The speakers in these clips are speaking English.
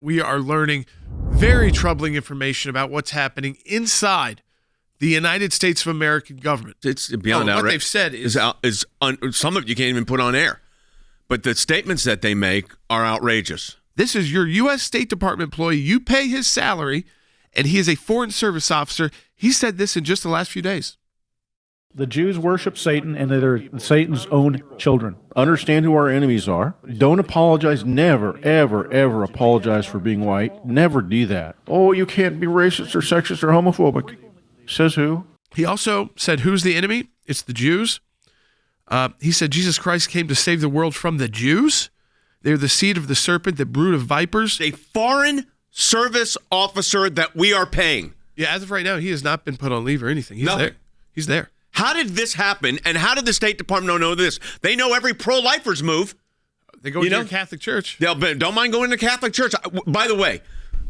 we are learning very troubling information about what's happening inside the United States of American government. It's beyond outrage. What they've said is some of it you can't even put on air. But the statements that they make are outrageous. This is your U.S. State Department employee. You pay his salary, and he is a foreign service officer. He said this in just the last few days. The Jews worship Satan, and they're Satan's own children. Understand who our enemies are. Don't apologize. Never, ever, ever apologize for being white. Never do that. Oh, you can't be racist or sexist or homophobic. Says who? He also said, who's the enemy? It's the Jews. He said Jesus Christ came to save the world from the Jews. They're the seed of the serpent, the brood of vipers. A foreign service officer that we are paying. Yeah, as of right now, he has not been put on leave or anything. He's Nothing. there. He's there. How did this happen, and how did the State Department know this? They know every pro-lifer's move. They go to your Catholic church. Don't mind going to Catholic church. By the way,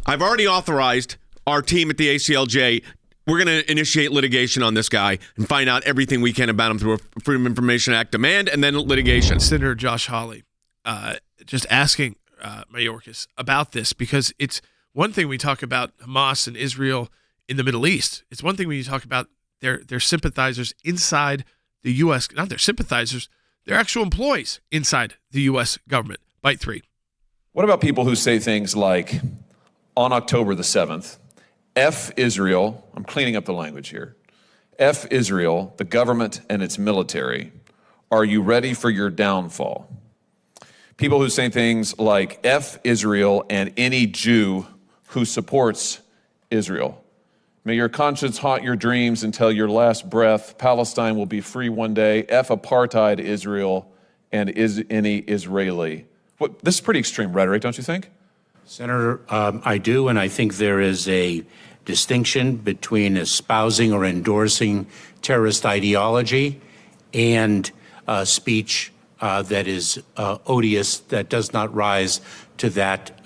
I've already authorized our team at the ACLJ. We're going to initiate litigation on this guy and find out everything we can about him through a Freedom of Information Act demand and then litigation. Senator Josh Hawley just asking Mayorkas about this, because it's one thing we talk about Hamas and Israel in the Middle East. It's one thing when you talk about their sympathizers inside the U.S., not their sympathizers, they're actual employees inside the U.S. government. Bite 3. What about people who say things like, on October the 7th, F Israel, I'm cleaning up the language here, F Israel, the government and its military, are you ready for your downfall? People who say things like F Israel and any Jew who supports Israel. May your conscience haunt your dreams until your last breath. Palestine will be free one day. F apartheid Israel and is any Israeli. This is pretty extreme rhetoric, don't you think? Senator, I do, and I think there is a distinction between espousing or endorsing terrorist ideology and speech that is odious, that does not rise to that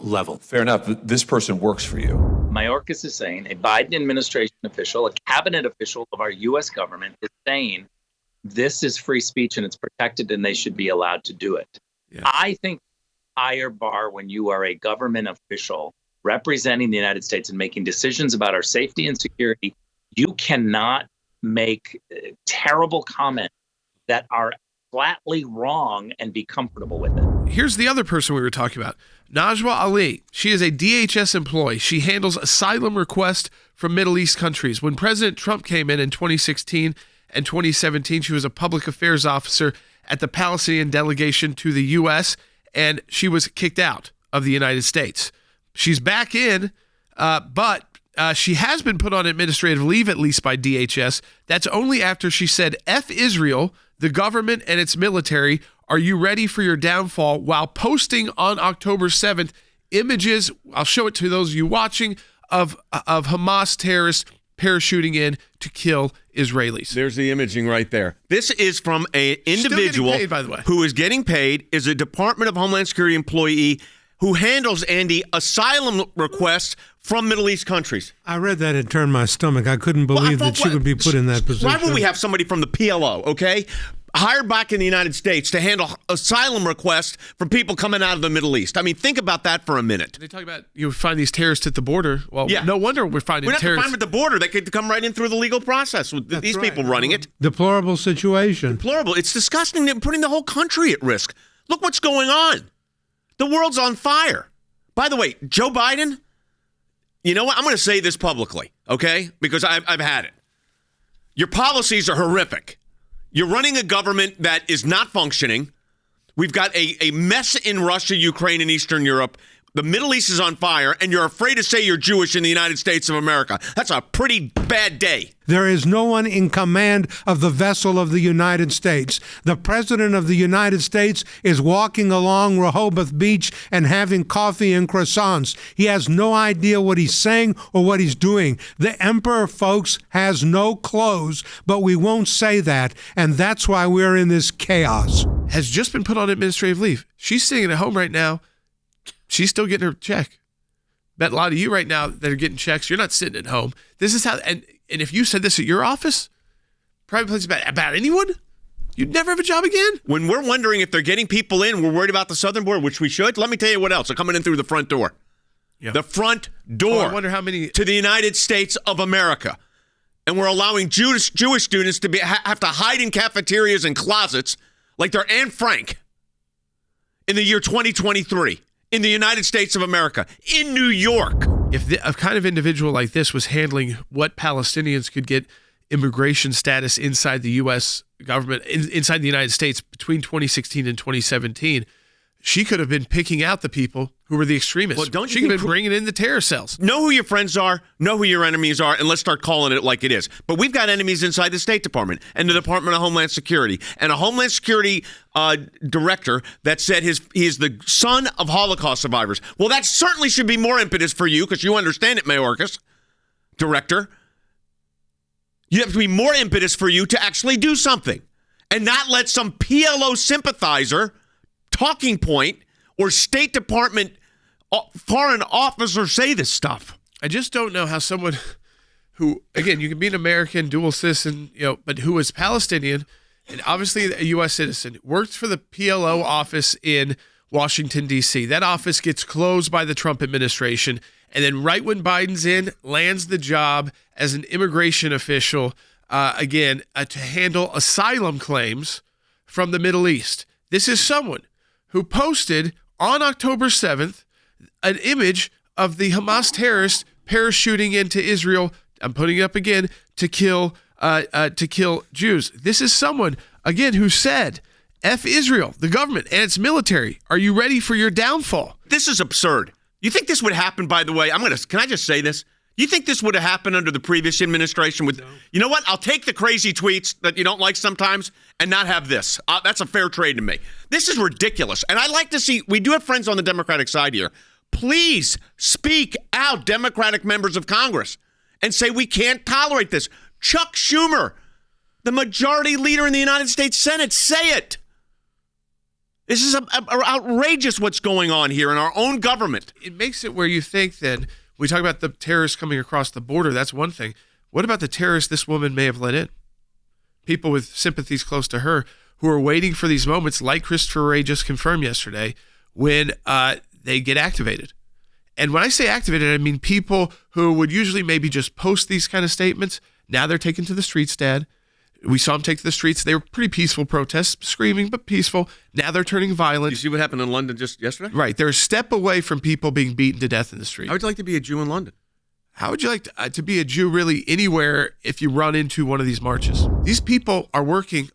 level. Fair enough. This person works for you. Mayorkas is saying, a Biden administration official, a cabinet official of our U.S. government is saying this is free speech and it's protected and they should be allowed to do it. Yeah. I think higher bar when you are a government official representing the United States and making decisions about our safety and security. You cannot make terrible comments that are flatly wrong and be comfortable with it. Here's the other person we were talking about, Nejwa Ali. She is a DHS employee. She handles asylum requests from Middle East countries. When President Trump came in 2016 and 2017, she was a public affairs officer at the Palestinian delegation to the U.S., and she was kicked out of the United States. She's back in, but she has been put on administrative leave, at least by DHS. That's only after she said, F Israel, the government and its military, are you ready for your downfall? While posting on October 7th images, I'll show it to those of you watching, of Hamas terrorists parachuting in to kill Israelis. There's the imaging right there. This is from an individual paid, by the way, who is getting paid, is a Department of Homeland Security employee who handles, Andy, asylum requests from Middle East countries. I read that and turned my stomach. I couldn't believe that she would be put in that position. Why would we have somebody from the PLO, okay, hired back in the United States to handle asylum requests from people coming out of the Middle East? I mean, think about that for a minute. They talk about you find these terrorists at the border. Well, yeah. No wonder we're finding terrorists. We're not to find them at the border. They could come right in through the legal process with these people running it. Deplorable situation. Deplorable. It's disgusting. They're putting the whole country at risk. Look what's going on. The world's on fire. By the way, Joe Biden, you know what? I'm going to say this publicly, okay? Because I've had it. Your policies are horrific. You're running a government that is not functioning. We've got a mess in Russia, Ukraine, and Eastern Europe. The Middle East is on fire, and you're afraid to say you're Jewish in the United States of America. That's a pretty bad day. There is no one in command of the vessel of the United States. The President of the United States is walking along Rehoboth Beach and having coffee and croissants. He has no idea what he's saying or what he's doing. The Emperor, folks, has no clothes, but we won't say that, and that's why we're in this chaos. Has just been put on administrative leave. She's sitting at home right now. She's still getting her check. Bet a lot of you right now that are getting checks, you're not sitting at home. This is how, and if you said this at your office, private place about anyone, you'd never have a job again. When we're wondering if they're getting people in, we're worried about the southern border, which we should. Let me tell you what else. They're coming in through the front door. Yeah. The front door I wonder how many to the United States of America. And we're allowing Jewish students to have to hide in cafeterias and closets like they're Anne Frank in the year 2023 in the United States of America, in New York. If a kind of individual like this was handling what Palestinians could get immigration status inside the U.S. government, inside the United States between 2016 and 2017, she could have been picking out the people who were the extremists. Well, don't you she could have think been bringing in the terror cells. Know who your friends are, know who your enemies are, and let's start calling it like it is. But we've got enemies inside the State Department and the Department of Homeland Security, and a Homeland Security director that said he is the son of Holocaust survivors. Well, that certainly should be more impetus for you, because you understand it, Mayorkas, director. You have to be more impetus for you to actually do something and not let some PLO sympathizer talking point or State Department foreign officer say this stuff. I just don't know how someone who, again, you can be an American, dual citizen, but who is Palestinian and obviously a U.S. citizen, worked for the PLO office in Washington, D.C. That office gets closed by the Trump administration. And then right when Biden's in, lands the job as an immigration official, to handle asylum claims from the Middle East. This is someone who posted on October 7th an image of the Hamas terrorists parachuting into Israel. I'm putting it up again to kill Jews. This is someone, again, who said, F Israel, the government and its military. Are you ready for your downfall? This is absurd. You think this would happen, by the way? Can I just say this? You think this would have happened under the previous administration with, you know what? I'll take the crazy tweets that you don't like sometimes and not have this. That's a fair trade to me. This is ridiculous. And I like to see, we do have friends on the Democratic side here. Please speak out, Democratic members of Congress, and say we can't tolerate this. Chuck Schumer, the majority leader in the United States Senate, say it. This is outrageous what's going on here in our own government. It makes it where you think then, we talk about the terrorists coming across the border. That's one thing. What about the terrorists this woman may have let in? People with sympathies close to her who are waiting for these moments, like Christopher Wray just confirmed yesterday, when they get activated. And when I say activated, I mean people who would usually maybe just post these kind of statements. Now they're taken to the streets, Dad. We saw them take to the streets. They were pretty peaceful protests, screaming, but peaceful. Now they're turning violent. You see what happened in London just yesterday? Right. They're a step away from people being beaten to death in the street. How would you like to be a Jew in London? How would you like to be a Jew really anywhere if you run into one of these marches? These people are working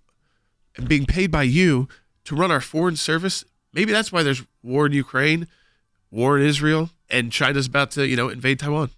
and being paid by you to run our foreign service. Maybe that's why there's war in Ukraine, war in Israel, and China's about to, invade Taiwan.